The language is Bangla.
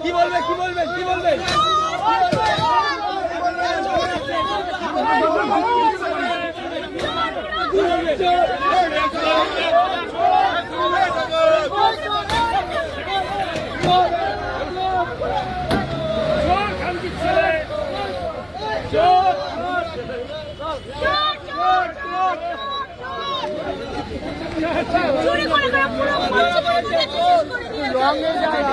কি বলবেন কি বলবেন কি বলবেন চুরি করে পুরো মঞ্চ করে দিতে শেষ করে দিয়েছে রঙে যায়